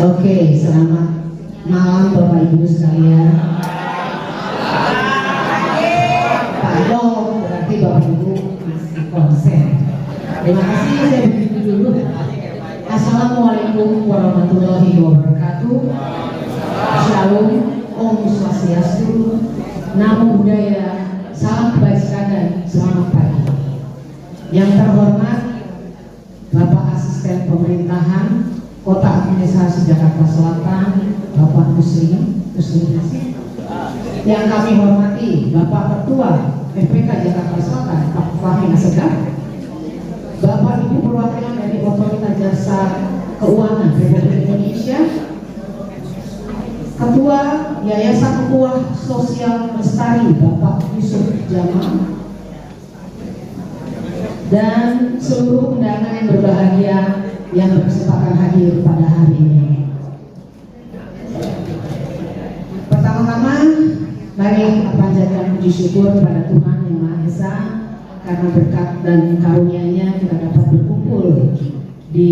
Oke, selamat malam Bapak Ibu sekalian. Pak Dong, berarti Bapak Ibu masih konsen. Terima kasih, saya begitu dulu. Assalamualaikum warahmatullahi wabarakatuh. Shalom, Om Swastiastu, Namo Buddhaya, salam kebajikan dan selamat pagi. Yang terhormat Bapak Asisten Pemerintahan Kota Administrasi Jakarta Selatan, Bapak Muslim Nasib. Yang kami hormati Bapak Ketua FPK Jakarta Selatan, Pak Fahmi Asegaf. Bapak Ibu perwakilan dari Otoritas Jasa Keuangan Republik Indonesia, Ketua Yayasan Ukhuwah Sosial Lestari Bapak Yusuf Jamal, dan seluruh undangan yang berbahagia yang berkesempatan hadir pada hari ini. Pertama-tama, mari kita panjatkan puji syukur kepada Tuhan Yang Maha Esa karena berkat dan karunia-Nya kita dapat berkumpul di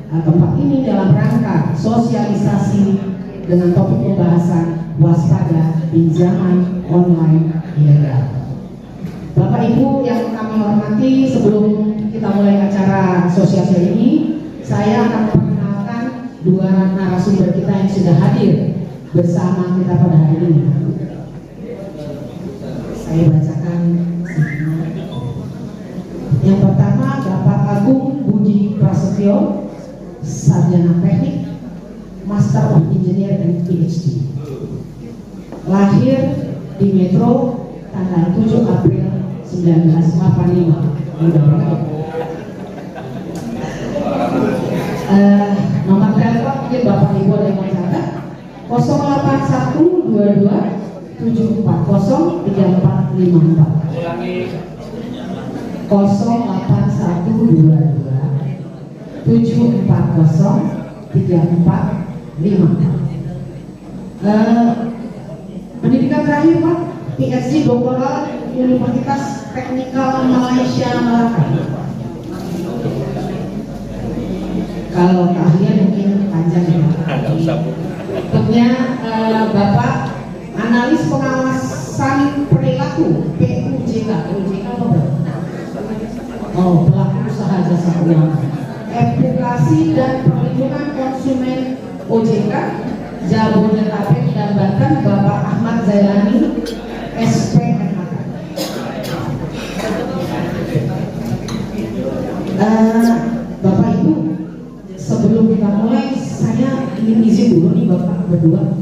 tempat ini dalam rangka sosialisasi dengan topik pembahasan waspada pinjaman online ilegal. Bapak Ibu yang kami hormati, sebelum kita mulai acara sosialisasi ini, saya akan memperkenalkan dua narasumber kita yang sudah hadir bersama kita pada hari ini. Saya bacakan. Yang pertama, Bapak Agung Budi Prasetyo, sarjana teknik, Master of Engineer dan PhD. Lahir di Metro tanggal 7 April 1985. Nomor telepon mungkin Bapak Ibu ada yang mau catat 08122 740 3454. 08122 740 3454. Pendidikan terakhir Pak, PhD doktoral Universitas Teknikal Malaysia Melaka. Kalau keahlian mungkin panjang ya. Bentuknya Bapak Analis Pengawasan Perilaku PUJK. PUJK apa? Oh, pelaku usaha jasa keuangan. Edukasi dan Perlindungan Konsumen OJK Jabodetabek dan Banten, Bapak Ahmad Zailani SPMH. Bapak Ibu, sebelum kita mulai, saya ingin izin dulu nih Bapak berdua.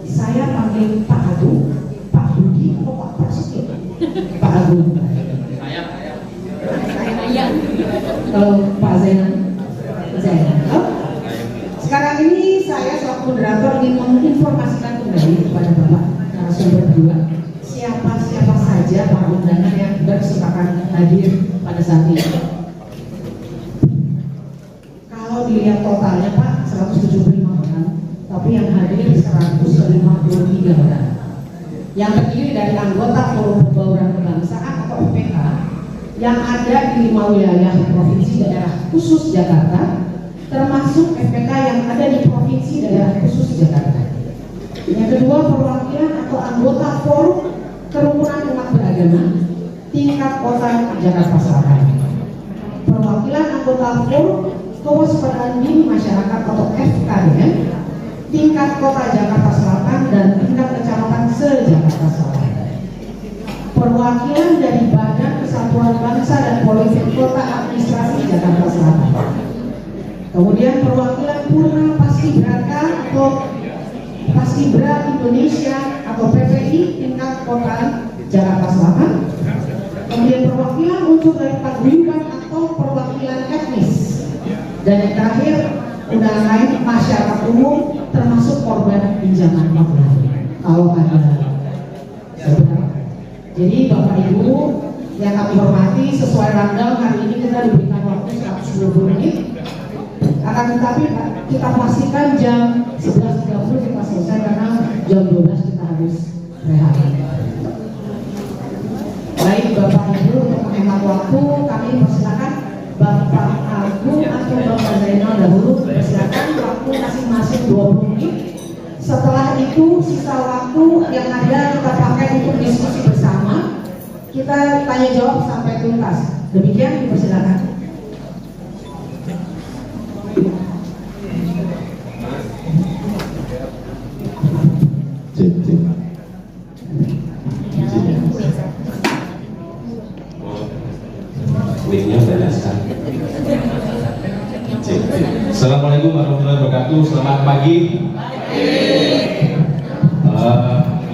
Saya panggil Pak Agung, Pak Budi, atau Pak Prasetyo? Pak Agung. Kalau Pak Zainal. Oh. Sekarang ini saya selaku moderator ingin menginformasikan kembali kepada Bapak narasumber berdua siapa saja para undangan yang berkesempatan hadir pada saat ini. Kalau dilihat totalnya Pak 175 orang, tapi yang hadir 153 orang. Yang terdiri dari anggota Forum Pembauran Kebangsaan atau FPK yang ada di 5 wilayah provinsi daerah khusus Jakarta, termasuk FPK yang ada di provinsi daerah khusus Jakarta. Yang kedua, perwakilan atau anggota Forum Kerukunan Umat Beragama tingkat Kota Jakarta Selatan. Perwakilan anggota Forum Kewaspadaan Dini Masyarakat atau FKDM tingkat Kota Jakarta Selatan dan tingkat kecamatan se-Jakarta Selatan. Perwakilan dari Badan Kesatuan Bangsa dan Politik Kota Administrasi Jakarta Selatan. Kemudian perwakilan Purna Paskibraka atau Paskibra Indonesia atau PPI tingkat Kota Jakarta Selatan. Kemudian perwakilan unsur dari paguyuban atau perwakilan etnis. Dan yang terakhir, undangan lain masyarakat umum termasuk korban pinjaman online. Kalau ada sebenarnya. Jadi Bapak Ibu yang kami hormati, sesuai rundown hari ini kita diberikan waktu 120 menit. Akan tetapi kita pastikan jam 11.30 kita selesai karena jam 12 kita harus rehat. Baik Bapak Ibu, untuk menghemat waktu kami persilakan Bapak Agung atau Bapak Zainal dahulu. Silakan, waktu masing-masing 20 menit. Setelah itu sisa waktu yang ada kita pakai untuk diskusi bersama. Kita tanya jawab sampai tuntas. Demikian, dipersilakan. Assalamualaikum warahmatullahi wabarakatuh. Selamat pagi.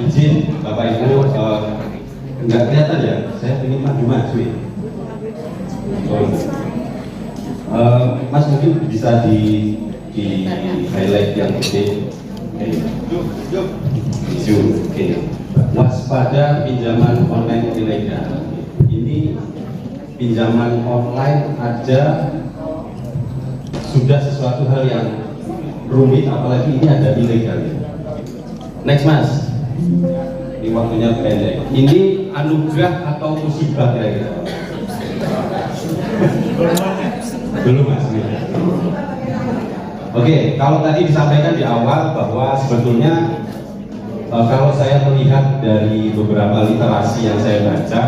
Izin Bapak Ibu, enggak kelihatan ya? Saya ingin maju-maju ya. Mas mungkin bisa di highlight yang penting. Oke. Waspada pinjaman online ilegal. Ini pinjaman online aja sudah sesuatu hal yang rumit, apalagi ini ada ilegal. Next Mas, ini waktunya pendek. Ini anugerah atau musibah kira-kira? Belum Mas. Oke, kalau tadi disampaikan di awal bahwa sebetulnya kalau saya melihat dari beberapa literasi yang saya baca,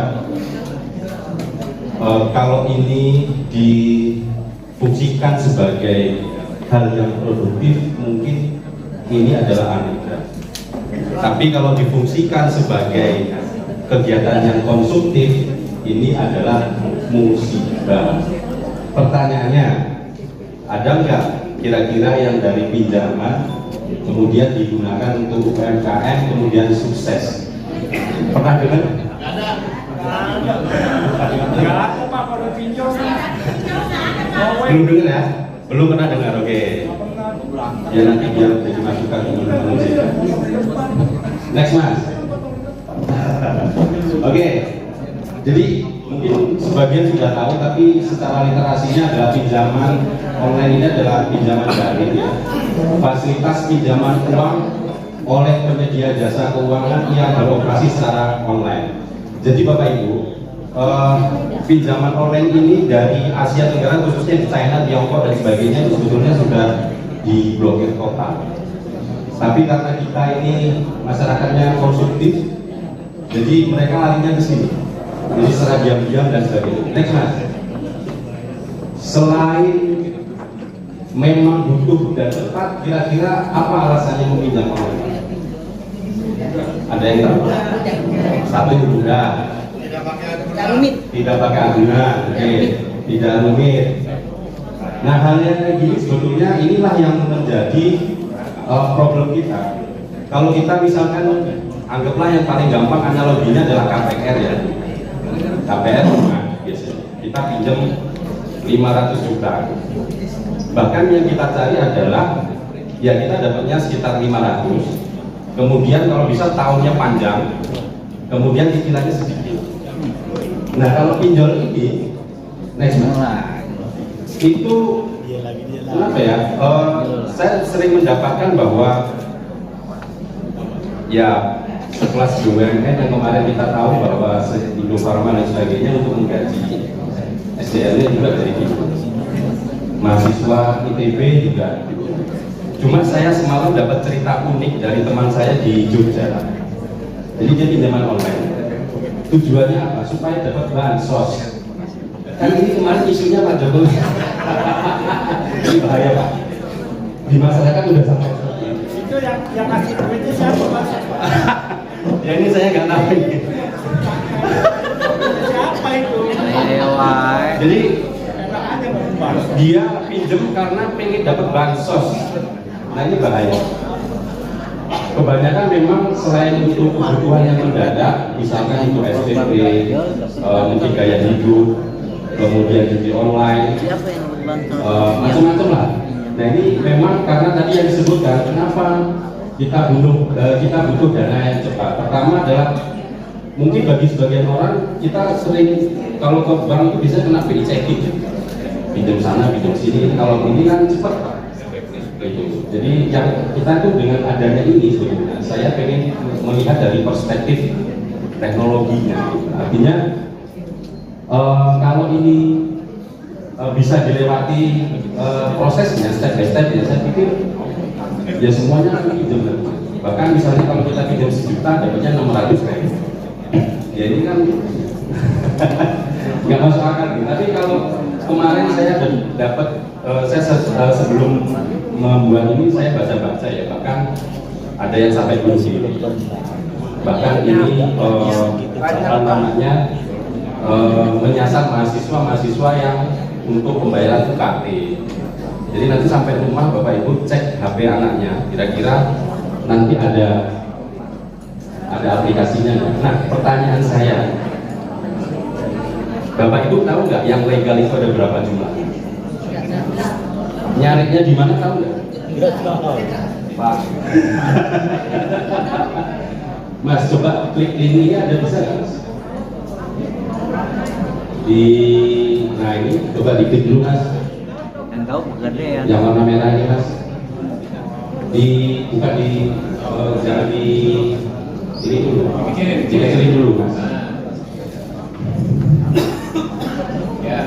kalau ini difungsikan sebagai hal yang produktif, mungkin ini adalah anugerah. Tapi kalau difungsikan sebagai kegiatan yang konsumtif, ini adalah musibah. Pertanyaannya, ada nggak kira-kira yang dari pinjaman kemudian digunakan untuk UMKM kemudian sukses? Pernah dengar? Belum dengar ya? Belum pernah dengar, oke. Ya nanti biar jadi masukan teman-teman. Next Mas. Oke. Jadi mungkin sebagian sudah tahu, tapi secara literasinya adalah pinjaman online ini adalah pinjaman daring ya. Fasilitas pinjaman uang oleh penyedia jasa keuangan yang beroperasi secara online. Jadi Bapak Ibu, pinjaman online ini dari Asia Tenggara, khususnya di China, Tiongkok dan sebagainya, itu sebetulnya sudah diblokir total. Tapi karena kita ini masyarakatnya konsumtif, jadi mereka larinya ke sini. Jadi secara diam-diam dan sebagainya. Next Mas. Selain memang butuh dan cepat, kira-kira apa alasannya meminjam online? Ada yang tahu? Satu, mudah. Tidak pakai adunan, oke. Tidak rumit. Nah, hal yang kayak gini sebetulnya inilah yang menjadi problem kita. Kalau kita misalkan anggaplah yang paling gampang analoginya adalah KPR ya. KPR rumah biasanya kita pinjam 500 juta. Bahkan yang kita cari adalah ya kita dapatnya sekitar 500. Kemudian kalau bisa tahunnya panjang, kemudian cicilannya sedikit. Nah kalau pinjol ini, next itu kenapa ya? Saya sering mendapatkan bahwa ya sekelas BUMN yang kemarin kita tahu bahwa Indofarma dan sebagainya untuk menggaji SDL-nya juga dari itu. Mahasiswa ITB juga. Cuma saya semalam dapat cerita unik dari teman saya di Jogja. Jadi dia pinjaman online. Tujuannya apa? Supaya dapat bansos. Kan ini kemarin isunya Pak Jokowi. Ini bahaya Pak. Di masyarakat udah sampai seperti itu. Itu yang kasih duitnya siapa Pak? Ya ini saya nggak tahu. Siapa itu? Jadi dia pinjem karena pengen dapat bansos. Nah ini bahaya. Kebanyakan memang selain untuk kebutuhan yang mendadak, misalkan untuk SPP, mungkin gaya hidup, kemudian judi online, macam-macam lah. Nah ini memang karena tadi yang disebutkan, kenapa kita butuh dana yang cepat. Pertama adalah mungkin bagi sebagian orang kita sering kalau ke bank itu bisa kena BI checking, pinjam sana, pinjam sini. Kalau ini kan cepat. Gitu. Jadi yang kita tuh dengan adanya ini sebetulnya saya pengen melihat dari perspektif teknologinya. Artinya kalau ini bisa dilewati prosesnya step by step ya, saya pikir ya semuanya kan pinjam. Bahkan misalnya kalau kita pinjam 1 juta dapatnya 600.000, ya ini kan nggak masuk akal gitu. Tapi kalau kemarin saya dapat sebelum membuat ini saya baca-baca ya, bahkan ada yang sampai kunci, bahkan ini apa namanya menyasar mahasiswa yang untuk pembayaran UKT. Jadi nanti sampai rumah Bapak Ibu cek HP anaknya, kira-kira nanti ada aplikasinya. Nah, pertanyaan saya, Bapak Ibu tahu nggak yang legal itu ada berapa jumlah? Nyarinya di mana tahu nggak? Pak, Mas coba klik ini ada bisa nggak Mas? Nah ini coba diklik dulu Mas. Yang tahu bukan deh Yang warna merah ini Mas. Bukan jangan di ini dulu. Dikecilin dulu Mas.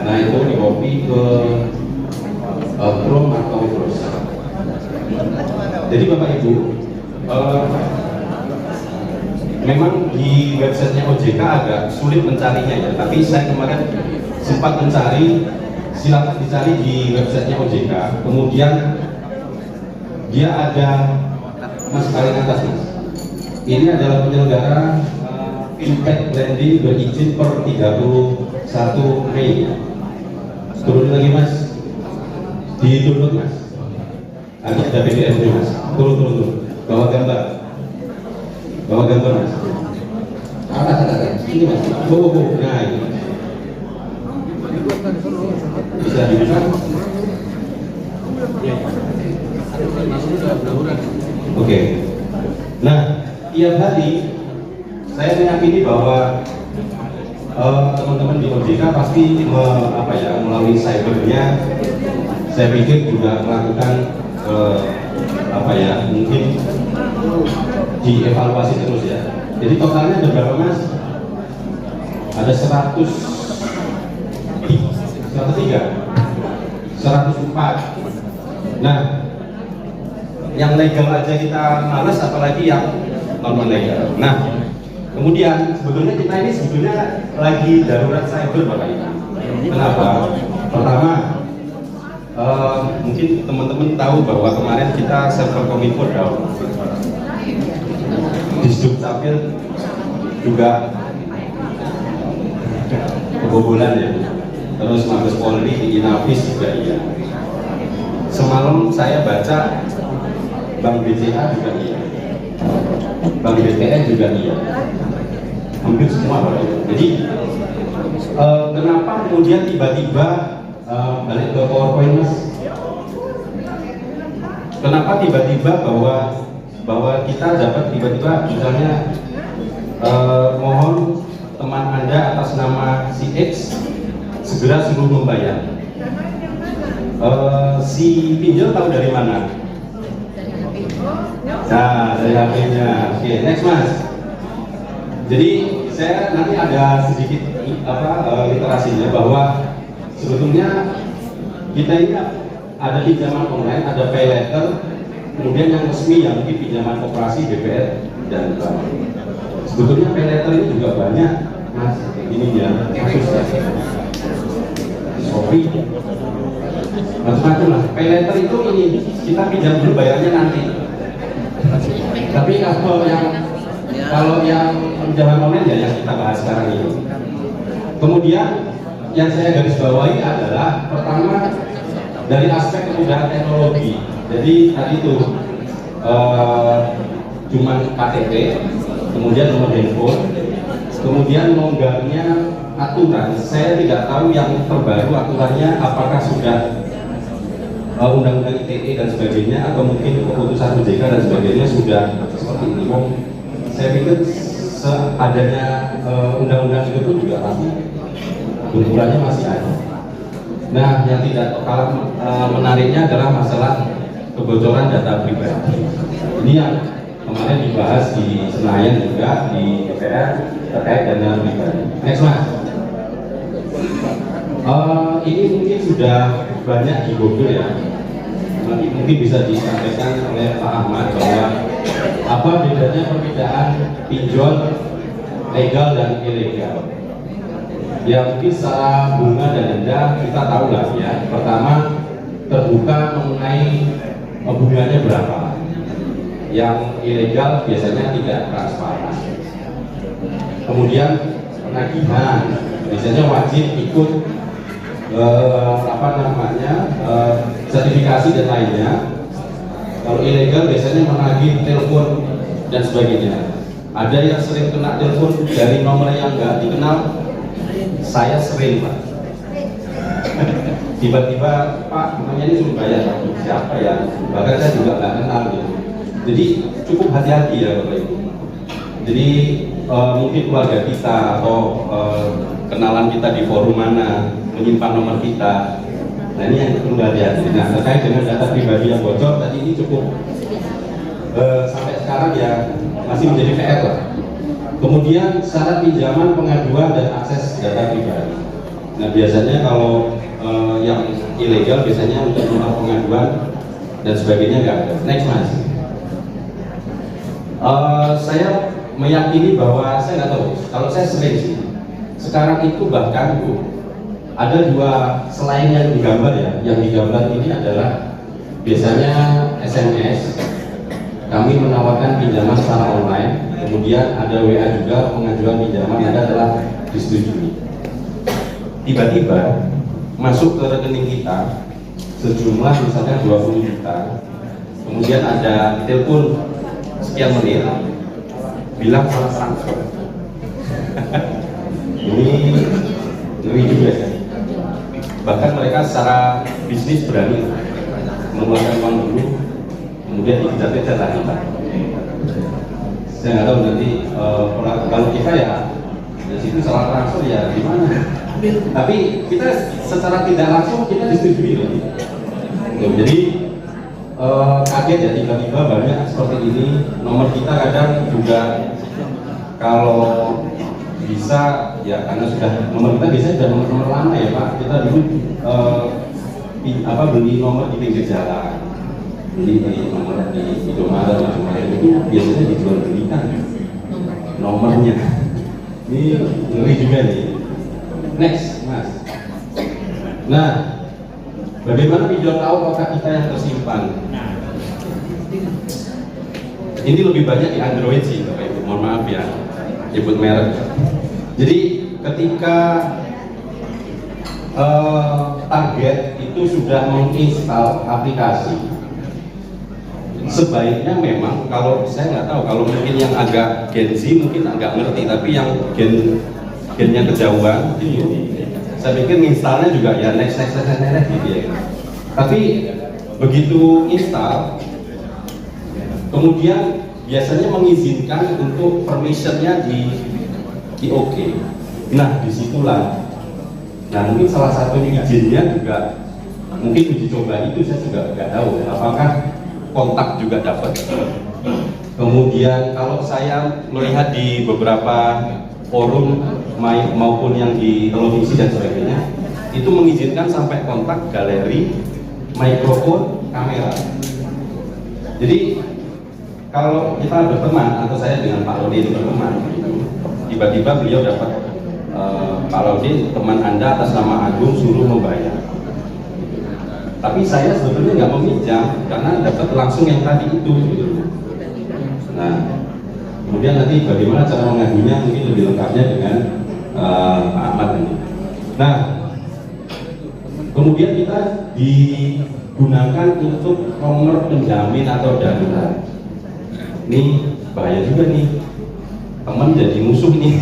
Nah itu di copy ke Chrome atau browser. Jadi Bapak Ibu, memang di websitenya OJK agak sulit mencarinya ya, tapi saya kemarin sempat mencari, silakan dicari di websitenya OJK. Kemudian dia ada, Mas paling atas Mas, ini adalah penyelenggara fintech lending berizin per 31 Mei. Turun lagi Mas, dituntut Mas, ada PDF nya Mas, turun, bawa gambar Mas, atas, ini Mas, nah ini bisa dibuka. Oke. Nah, tiap hari saya meyakini bahwa teman-teman di OJK pasti melalui cybernya, saya pikir juga melakukan mungkin dievaluasi terus ya. Jadi totalnya ada berapa Mas? Ada 104. Nah, yang legal aja kita malas, apalagi yang non legal. Nah, kemudian sebetulnya kita ini lagi darurat cyber Bapak Ibu. Kenapa? Pertama, mungkin teman-teman tahu bahwa kemarin kita server Kominfo down, Disduk Capil juga kebobolan ya, terus Mabes Polri, Inavis juga iya. Semalam saya baca Bank BCA juga iya, Bank BTN juga iya, hampir semua Bapak Ibu. Jadi kenapa kemudian tiba-tiba balik ke PowerPoint Mas? Kenapa tiba-tiba bahwa kita dapat tiba-tiba misalnya mohon teman Anda atas nama si X segera suruh membayar. Si pinjol tahu dari mana? Nah, dari HP-nya. Oke, next Mas. Jadi saya nanti ada sedikit literasinya bahwa sebetulnya kita ini ada pinjaman online, ada pay letter, kemudian yang resmi yang mungkin pinjaman koperasi, BPR dan bank. Sebetulnya pay letter ini juga banyak Mas, ininya kasusnya. Shopee, macam-macam lah. Pay letter itu ini kita pinjam dulu, bayarnya nanti. Tapi kalau yang pinjaman online ya yang kita bahas sekarang ini. Kemudian yang saya garis bawahi adalah pertama dari aspek kemudahan teknologi. Jadi tadi itu cuman KTP, kemudian nomor handphone, kemudian longgarnya aturan. Saya tidak tahu yang terbaru aturannya apakah sudah undang-undang ITE dan sebagainya, atau mungkin keputusan OJK dan sebagainya sudah seperti ini. Saya pikir seadanya undang-undang itu juga pasti benturannya masih ada. Nah, yang tidak kalah menariknya adalah masalah kebocoran data pribadi. Ini yang kemarin dibahas di Senayan juga di DPR terkait data pribadi. Next Mas. ini mungkin sudah banyak di Google ya. Nanti mungkin bisa disampaikan oleh Pak Ahmad bahwa apa bedanya perbedaan pinjol legal dan ilegal. Ya mungkin secara bunga dan denda kita tahu lah ya. Pertama terbuka mengenai bunganya berapa. Yang ilegal biasanya tidak transparan. Kemudian penagihan biasanya wajib ikut sertifikasi dan lainnya. Kalau ilegal biasanya menagih telepon dan sebagainya. Ada yang sering kena telepon dari nomor yang nggak dikenal. Saya sering, Pak. Tiba-tiba, Pak, namanya ini suruh bayar, siapa ya? Bahkan saya juga nggak kenal gitu. Jadi cukup hati-hati ya Bapak Ibu. Jadi mungkin keluarga kita atau kenalan kita di forum mana menyimpan nomor kita. Nah ini yang perlu hati-hati. Nah terkait dengan data pribadi yang bocor tadi ini cukup sampai sekarang ya masih menjadi PR lah. Kemudian syarat pinjaman, pengaduan dan akses data pribadi. Nah biasanya kalau yang ilegal biasanya untuk nomor pengaduan dan sebagainya nggak ada. Next mas. Saya meyakini bahwa saya nggak tahu. Kalau saya sering sih. Sekarang itu bahkan ada dua selain yang digambar ya. Yang digambar ini adalah biasanya SMS. Kami menawarkan pinjaman secara online. Kemudian ada WA juga pengajuan pinjaman Anda telah disetujui. Tiba-tiba masuk ke rekening kita sejumlah misalnya 20 juta. Kemudian ada telepon sekian menit bilang salah transfer. Ini ngeri juga ya. Bahkan mereka secara bisnis berani mengeluarkan uang dulu, kemudian dikejar-kejar lagi. Saya nggak tahu nanti kalau kita ya di situ salah transfer ya gimana. Tapi kita secara tidak langsung kita disetujui loh. Jadi kaget ya tiba-tiba banyak seperti ini. Nomor kita kadang juga kalau bisa ya karena sudah nomor kita biasanya sudah nomor lama ya Pak. Kita dulu beli nomor di pinggir jalan, beli nomor di Indomaret macam-macam itu biasanya dijual belikan nomornya. Ini ngeri juga nih. Next mas. Nah bagaimana pinjol tahu kotak kita yang tersimpan? Ini lebih banyak di Android sih Bapak Ibu, mohon maaf ya nyebut merek. Jadi ketika target itu sudah menginstal aplikasi, sebaiknya memang kalau saya nggak tahu, kalau mungkin yang agak Gen Z mungkin agak ngerti, tapi yang gennya kejauhan gitu, saya pikir instalnya juga ya next gitu ya. Tapi begitu install, kemudian biasanya mengizinkan untuk permissionnya di OK. Nah disitulah, nah mungkin salah satu izinnya juga mungkin uji coba itu saya juga nggak tahu apakah kontak juga dapat. Kemudian kalau saya melihat di beberapa forum maupun yang di televisi dan sebagainya, itu mengizinkan sampai kontak, galeri, mikrofon, kamera. Jadi kalau kita berteman atau saya dengan Pak Lodi berteman, tiba-tiba beliau dapat Pak Lodi teman Anda atas nama Agung suruh membayar. Tapi saya sebetulnya nggak meminjam karena dapat langsung yang tadi itu. Nah, kemudian nanti bagaimana cara mengadunya mungkin lebih lengkapnya dengan Pak Ahmad ini. Nah, kemudian kita digunakan untuk nomor penjamin atau darurat. Ini bahaya juga nih, teman jadi musuh nih.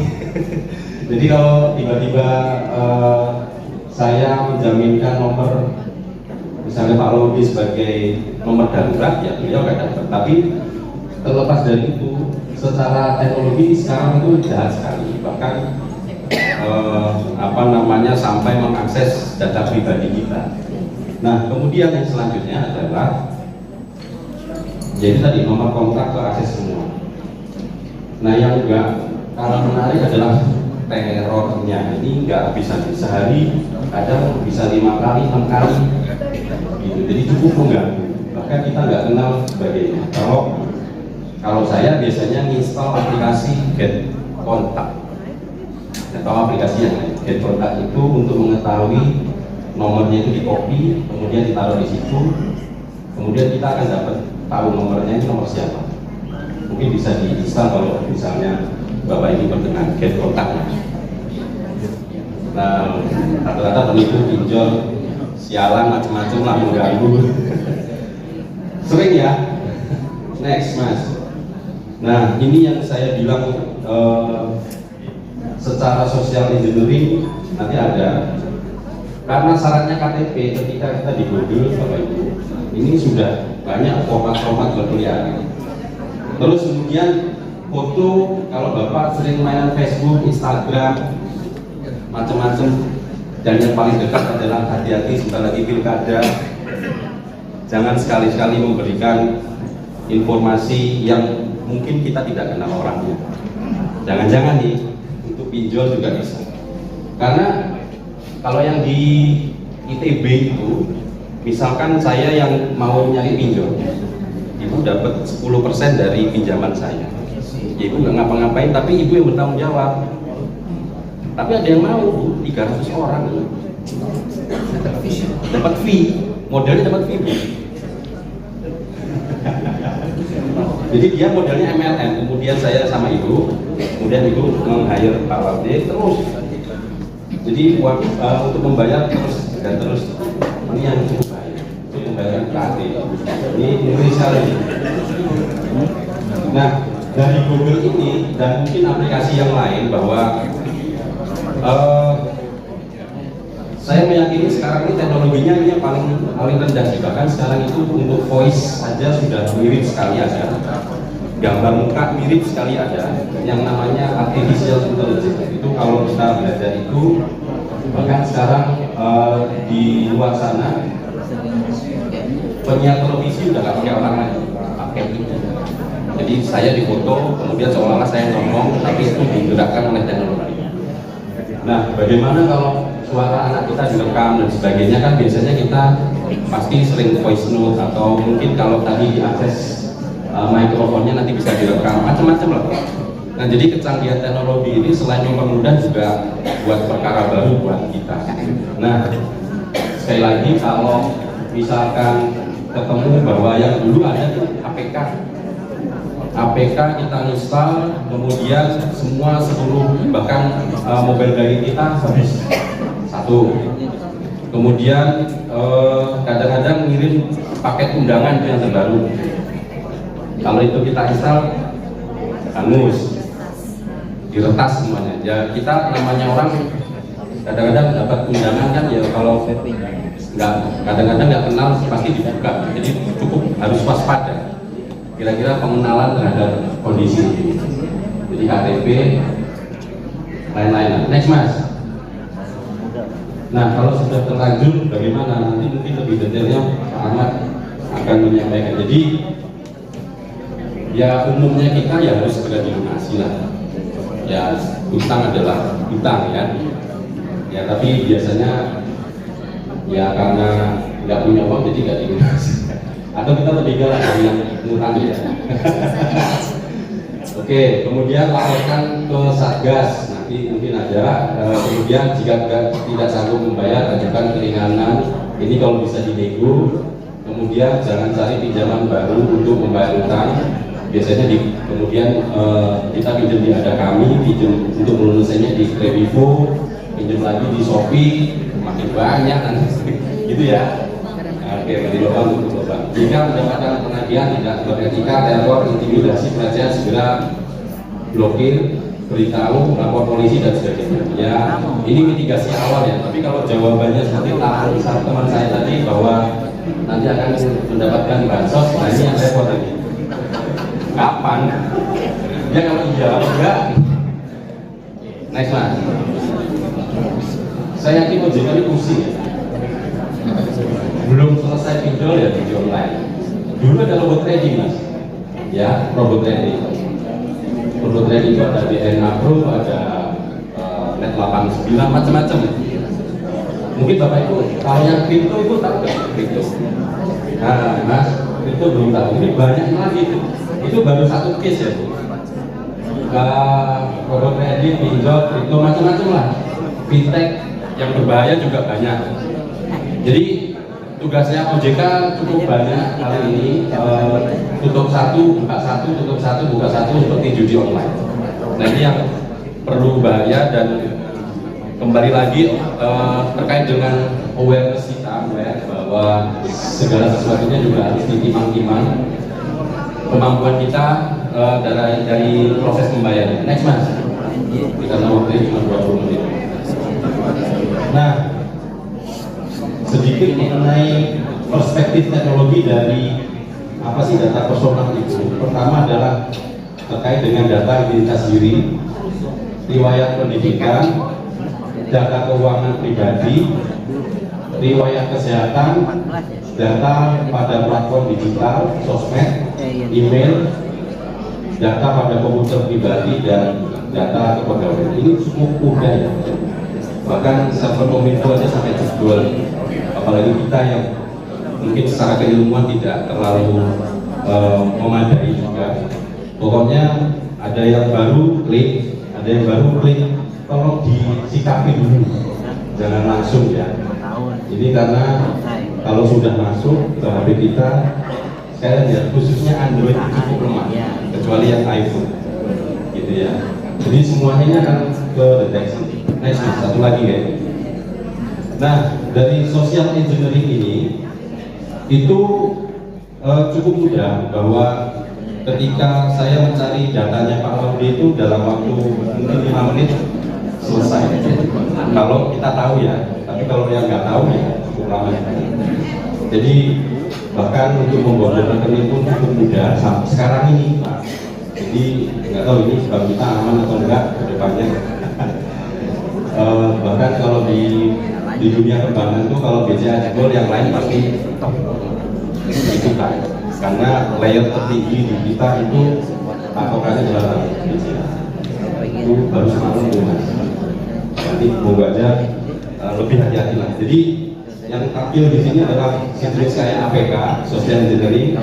Jadi kalau tiba-tiba saya menjaminkan nomor misalnya Pak Lodi sebagai nomor darurat, ya beliau nggak dapat. Tapi terlepas dari itu, secara teknologi sekarang itu jahat sekali, bahkan sampai mengakses data pribadi kita. Nah, kemudian yang selanjutnya adalah jadi tadi nomor kontrak ke akses semua. Nah, yang juga kalah menarik adalah terornya ini nggak bisa sehari, kadang bisa 5 kali, 6 kali gitu. Jadi cukup mengganggu, bahkan kita nggak kenal sebagainya. Kalau saya biasanya nginstal aplikasi Get Kontak atau aplikasi yang lain. Get Kontak itu untuk mengetahui nomornya itu di copy, kemudian ditaruh di situ, kemudian kita akan dapat tahu nomornya itu nomor siapa. Mungkin bisa diinstal kalau misalnya Bapak ini berkenan Get Kontak. Nah, rata-rata penipu, pinjol, sialan, macam-macam lah mengganggu. Sering ya. Next, Mas. Nah, ini yang saya bilang secara social engineering nanti ada. Karena syaratnya KTP ketika kita di Google, Bapak Ibu, ini sudah banyak format-format berkeliaran. Terus kemudian foto, kalau Bapak sering mainan Facebook, Instagram, macam-macam, dan yang paling dekat adalah hati-hati sebentar lagi pilkada. Jangan sekali-sekali memberikan informasi yang mungkin kita tidak kenal orangnya. Jangan-jangan nih untuk pinjol juga bisa. Karena kalau yang di ITB itu, misalkan saya yang mau nyari pinjol, ibu dapat 10% dari pinjaman saya. Ya, ibu nggak ngapa-ngapain, tapi ibu yang bertanggung jawab. Tapi ada yang mau, 300 orang dapat fee, modalnya dapat fee, Bu. Jadi dia modalnya MLM, kemudian saya sama ibu, kemudian ibu meng-hire Pak Laude terus. Jadi untuk membayar terus dan terus, ini yang cukup baik untuk membayar KT. Ini Indonesia lagi. Nah, dari Google ini dan mungkin aplikasi yang lain bahwa saya meyakini sekarang ini teknologinya ini yang paling rendah sih. Bahkan sekarang itu untuk voice saja sudah mirip sekali ada, gambar muka mirip sekali ada, yang namanya artificial intelligence. Itu kalau kita belajar itu, bahkan sekarang di luar sana penyiar televisi udah nggak pakai orang lagi, pakai itu. Jadi saya difoto, kemudian seolah-olah saya ngomong, tapi itu digerakkan oleh teknologi. Nah, bagaimana kalau suara anak kita direkam dan sebagainya? Kan biasanya kita pasti sering voice note, atau mungkin kalau tadi diakses mikrofonnya nanti bisa direkam, macam-macam lah. Nah, jadi kecanggihan teknologi ini selain mempermudah juga buat perkara baru buat kita. Nah, sekali lagi kalau misalkan ketemu bahwa yang dulu ada tuh APK kita install, kemudian semua seluruh bahkan mobile dari kita habis satu. Kemudian kadang-kadang ngirim paket undangan itu yang terbaru. Kalau itu kita install, hangus, diretas semuanya. Ya kita namanya orang kadang-kadang dapat undangan kan ya, kalau nggak kadang-kadang nggak kenal pasti dibuka. Jadi cukup harus waspada. Kira-kira pengenalan terhadap kondisi ini. Jadi KTP, lain-lain. Next, Mas. Nah, kalau sudah terlanjur bagaimana? Nanti mungkin lebih detailnya Pak Ahmad akan menyampaikan. Jadi ya umumnya kita ya harus segera dilunasi lah. Ya utang adalah utang ya. Ya tapi biasanya ya karena nggak punya uang jadi nggak dilunasi. Atau kita bertiga lah yang ngutang ya. Oke, kemudian laporkan ke Satgas, nanti mungkin ada. Kemudian jika tidak sanggup membayar, ajukan keringanan. Ini kalau bisa dinego. Kemudian jangan cari pinjaman baru untuk membayar utang. Biasanya kemudian kita pinjam di Ada Kami, pinjam untuk melunasinya di Kredivo, pinjam lagi di Shopee, makin banyak nanti gitu ya. Oke, dari lubang untuk lubang. Jika mendapatkan penagihan tidak beretika, teror, intimidasi, pelecehan, segera blokir, beritahu, lapor polisi dan sebagainya. Ya, ini mitigasi awal ya. Tapi kalau jawabannya seperti teman saya tadi bahwa nanti akan mendapatkan bansos, nah ini yang repot ini. Kapan? Ya kalau iya, enggak. Next, Mas. Saya yakin OJK ini pusing. Belum selesai pinjol ya pinjol online. Dulu ada robot trading, Mas. Ya, robot trading. Robot trading itu ada DNA Pro, ada net 89 macam-macam. Mungkin Bapak Ibu kalau yang kripto itu tahu nggak kripto? Nah, Mas, kripto belum tahu. Ini banyak lagi itu baru satu case ya Bu. Produk kredit, pinjol, kripto macam-macam lah. Fintech yang berbahaya juga banyak. Jadi tugasnya OJK cukup banyak kali ini, tutup satu, buka satu, tutup satu, buka satu seperti judi online. Nah ini yang perlu bahaya dan kembali lagi terkait dengan awareness kita bahwa segala sesuatunya juga harus ditimang-timang kemampuan kita dari proses pembayaran. Next Mas, karena waktunya cuma 20 menit. Nah, sedikit mengenai perspektif teknologi dari apa sih data personal itu. Pertama adalah terkait dengan data identitas diri, riwayat pendidikan, data keuangan pribadi, riwayat kesehatan, data pada platform digital, sosmed, email, data pada komputer pribadi, dan data kepegawaian. Ini cukup mudah ya. Bahkan server kominfo aja sampai jebol. Apalagi kita yang mungkin secara keilmuan tidak terlalu memadai juga. Pokoknya ada yang baru klik, tolong disikapi dulu, jangan langsung ya. Ini karena kalau sudah masuk ke HP kita, sekalian ya, khususnya Android itu cukup lemah, kecuali yang iPhone, gitu ya. Jadi semuanya ini akan ke deteksi. Next, satu lagi ya. Nah, dari social engineering ini itu cukup mudah, bahwa ketika saya mencari datanya Pak Laude itu dalam waktu mungkin 5 menit selesai. Kalau kita tahu ya, tapi kalau yang nggak tahu ya cukup lama. Jadi bahkan untuk membobol rekening pun cukup mudah sampai sekarang ini Pak. Jadi nggak tahu ini sebab kita aman atau enggak ke depannya. Bahkan kalau di dunia keuangan itu kalau BCA jebol, yang lain pasti kita, karena layer tertinggi di kita itu patokannya adalah BCA. Itu baru semalam tuh Mas. Nanti semoga aja lebih hati-hati lah. Jadi yang tampil di sini adalah sindrik saya APK, Social Engineering,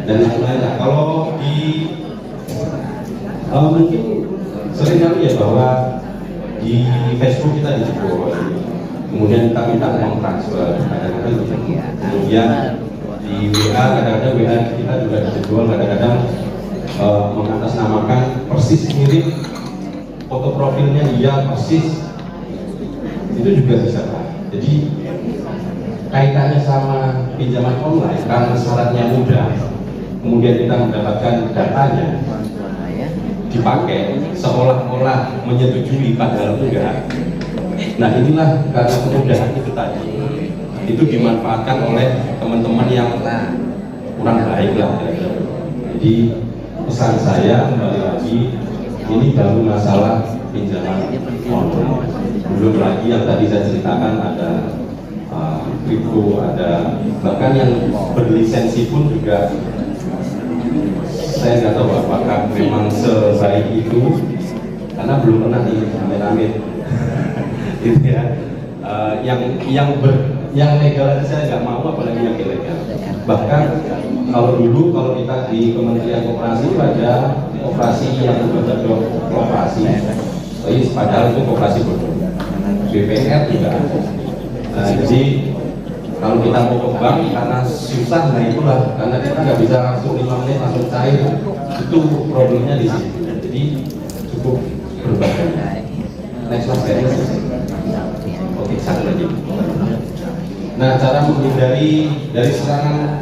dan lain-lain. Kalau di mungkin sering kali ya bahwa di Facebook kita dijebol, kemudian kita minta uang transfer, kadang-kadang kemudian di WA kadang-kadang WA kita juga dijebol, kadang-kadang mengatasnamakan persis mirip foto profilnya dia persis, itu juga bisa Pak. Jadi kaitannya sama pinjaman online karena syaratnya mudah, kemudian kita mendapatkan datanya dipakai seolah-olah menyetujui padahal enggak. Nah inilah karena kemudahan itu tadi, itu dimanfaatkan oleh teman-teman yang kurang baik lah. Jadi pesan saya kembali lagi, ini baru masalah pinjaman online, belum lagi yang tadi saya ceritakan ada kripto, ada bahkan yang berlisensi pun juga saya nggak tahu apakah memang sebaik itu, karena belum pernah nih amit-amit gitu ya. Yang legal aja saya nggak mau, apalagi yang ilegal. Bahkan kalau dulu kalau kita di Kementerian Koperasi ada operasi yang berkedok koperasi, padahal itu koperasi bodong. BPR juga ada. Jadi kalau kita mau ke bank karena susah, nah itulah karena kita nggak bisa langsung 5 menit langsung cair, itu problemnya di situ. Jadi cukup berbahaya. Next slide ya. Oke, satu lagi. Nah, cara menghindari dari serangan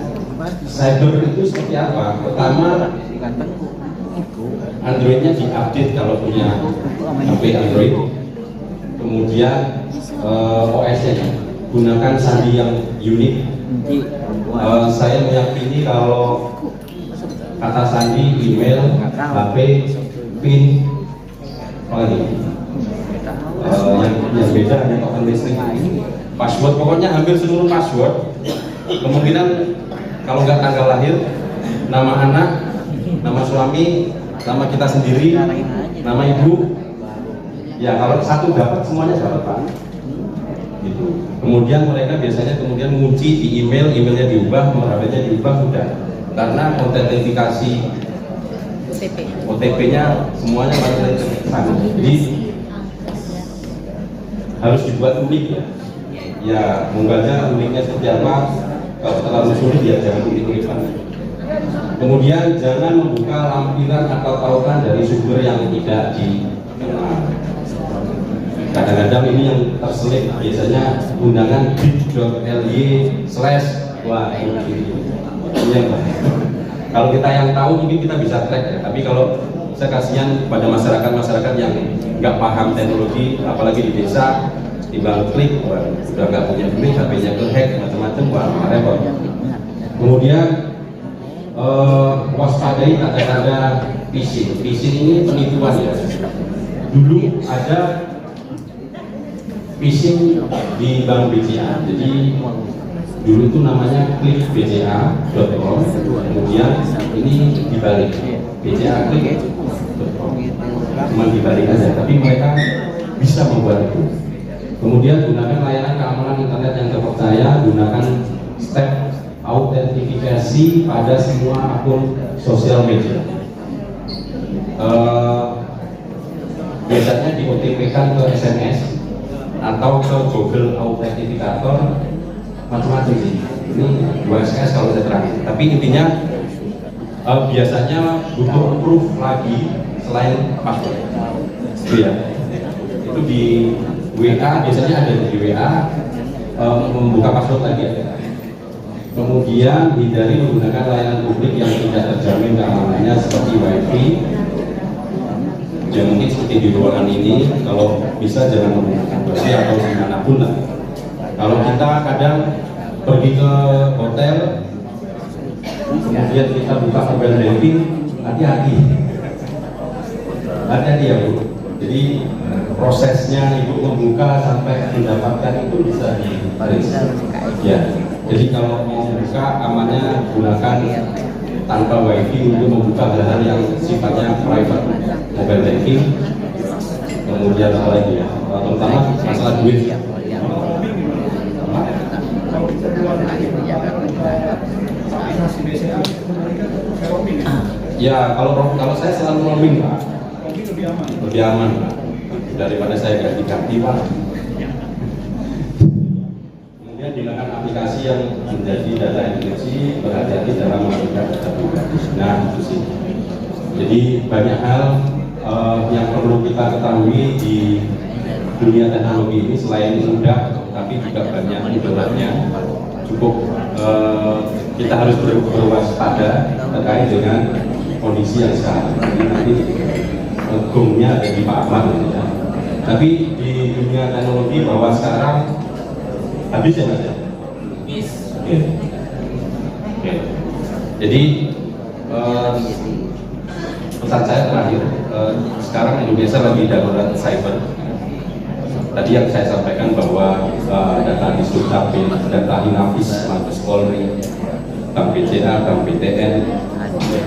cyber itu seperti apa? Pertama, Androidnya diupdate kalau punya HP Android. Kemudian OS-nya gunakan sandi yang unik. Saya meyakini kalau kata sandi, email, HP, PIN, apa lagi? Yang beda hanya token listrik, password, pokoknya hampir seluruh password. Kemungkinan kalau nggak tanggal lahir, nama anak, nama suami, nama kita sendiri, nama ibu, Ya kalau satu dapat semuanya dapat Pak. Gitu. Kemudian mereka biasanya kemudian mengunci di email, emailnya diubah, nomor HP-nya diubah sudah. Karena autentifikasi OTP-nya semuanya pakai sana. Jadi harus dibuat unik ya. Ya, mungkinnya uniknya seperti apa? Kalau terlalu sulit ya jangan unik-unik banget. Kemudian jangan membuka lampiran atau tautan dari sumber yang tidak dikenal. Kadang-kadang ini yang terselip biasanya undangan bit.ly/wah ini yang kalau kita yang tahu mungkin kita bisa track ya, tapi kalau saya kasihan pada masyarakat yang nggak paham teknologi, apalagi di desa, tinggal klik, wah, udah nggak punya duit, HP-nya kehack, macam-macam, wah repot. Kemudian waspadai tanda-tanda phishing. Phishing ini penipuan ya. Dulu ada phishing di Bank BCA, jadi dulu itu namanya klikbca.com, kemudian ini dibalik bca-klik.com, cuma dibalik aja, tapi mereka bisa membuat itu. Kemudian gunakan layanan keamanan internet yang terpercaya, gunakan step autentifikasi pada semua akun sosial media. Biasanya di OTP-kan ke SMS atau ke Google Authenticator, macam-macam sih. Ini 2SS kalau saya terangin. Tapi intinya biasanya butuh proof lagi selain password. Itu ya. Itu di WA biasanya ada di WA membuka password lagi ada. Kemudian hindari menggunakan layanan publik yang tidak terjamin keamanannya seperti WiFi. Ya mungkin seperti di ruangan ini, kalau bisa jangan menggunakan WiFi atau dimanapun lah. Kalau kita kadang pergi ke hotel, kemudian kita buka mobile banking, hati-hati ya Bu. Jadi prosesnya Ibu membuka sampai mendapatkan itu bisa ditarik. Ya. Jadi kalau mau buka amannya gunakan tanpa WiFi untuk membuka hal-hal yang sifatnya private, mobile banking, kemudian apa lagi ya, terutama masalah duit. Ya kalau saya selalu roaming Pak, lebih aman Pak, daripada saya ganti-ganti Pak. Kemudian gunakan aplikasi yang menjadi data enkripsi, berhati-hati dalam melakukan data pribadi. Nah itu sih. Jadi banyak hal yang perlu kita ketahui di dunia teknologi ini, selain mudah, tapi juga banyak mudaratnya. Cukup kita harus berwaspada terkait dengan kondisi yang sekarang. Nanti gongnya ada di Pak Ahmad ya. Tapi di dunia teknologi bahwa sekarang habis ya Mas ya? Oke. Jadi pesan saya terakhir, sekarang Indonesia lagi darurat cyber. Tadi yang saya sampaikan bahwa data di Sukabin, data Inafis, Mabes Polri, Bank BCA, Bank BTN,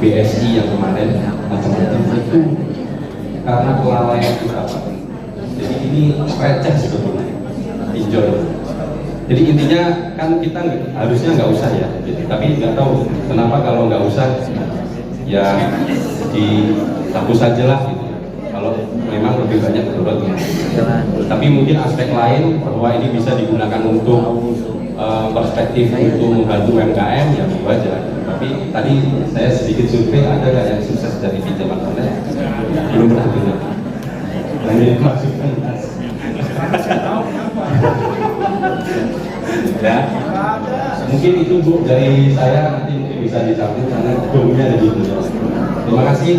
BSI yang kemarin macam-macam itu karena kelalaian kita Pak. Jadi ini receh sebetulnya, pinjol. Jadi intinya kan kita harusnya nggak usah ya, tapi nggak tahu kenapa kalau nggak usah ya dihapus saja lah gitu. Kalau memang lebih banyak berobatnya. Tapi mungkin aspek lain bahwa ini bisa digunakan untuk perspektif untuk membantu UMKM ya itu aja. Tapi tadi saya sedikit survei, ada nggak yang sukses dari pinjaman online? Belum pernah dengar. Ini masukan Mas. Ya, mungkin itu Bu dari saya, nanti mungkin bisa dicabut karena gongnya ada di. Terima kasih.